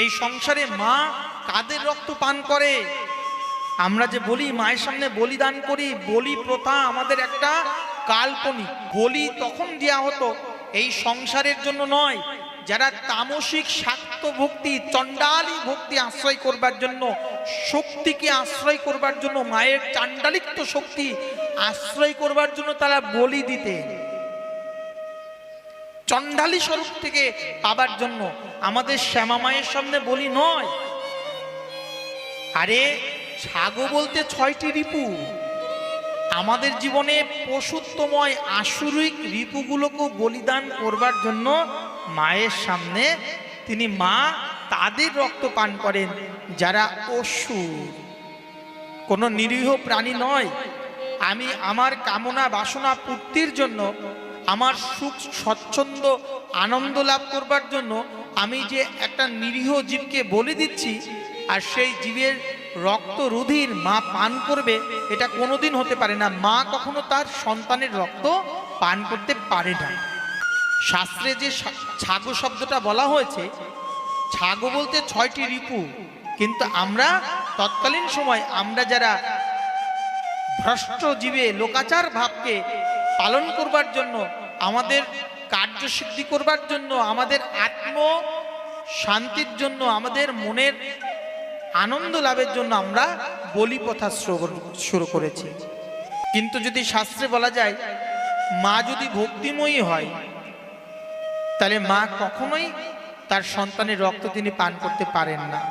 এই সংসারে মা কাদের রক্ত পান করে? আমরা যে বলি মায়ের সামনে বলিদান করি, বলি প্রথা আমাদের একটা কাল্পনিক। বলি তখন দেওয়া হতো এই সংসারের জন্য নয়, যারা তামসিক শাক্ত ভক্তি, চণ্ডালী ভক্তি আশ্রয় করবার জন্য, শক্তিকে আশ্রয় করবার জন্য, মায়ের চাণ্ডালিত্ব শক্তি আশ্রয় করবার জন্য তারা বলি দিতেন, চণ্ডালী স্বরূপ থেকে পাবার জন্য। আমাদের শ্যামা মায়ের সামনে বলি নয়। আরে ছাগো বলতে 6টি রিপু। আমাদের জীবনে পশুত্বময় আসুরিক রিপুগুলোকে বলিদান করবার জন্য মায়ের সামনে তিনি মা তাদের রক্ত পান করেন যারা অসুর, কোনো নিরীহ প্রাণী নয়। আমি আমার কামনা বাসনা পূর্তির জন্য, আমার সুখ স্বচ্ছন্দ আনন্দ লাভ করবার জন্য আমি যে একটা নিরীহ জীবকে বলি দিচ্ছি, আর সেই জীবের রক্ত রুধির মা পান করবে, এটা কোনোদিন হতে পারে না। মা কখনো তার সন্তানের রক্ত পান করতে পারে না। শাস্ত্রে যে ছাগো শব্দটা বলা হয়েছে, ছাগো বলতে 6টি রিপু, কিন্তু আমরা তৎকালীন সময় আমরা যারা ভ্রষ্ট জীবে লোকাচার ভাবকে পালন করবার জন্য, আমাদের কার্যসিদ্ধি করবার জন্য, আমাদের আত্ম শান্তির জন্য, আমাদের মনের আনন্দ লাভের জন্য আমরা বলি প্রথা শুরু করেছি। কিন্তু যদি শাস্ত্রে বলা যায় মা যদি ভক্তিময়ী হয়, তাহলে মা কখনোই তার সন্তানের রক্ত তিনি পান করতে পারেন না।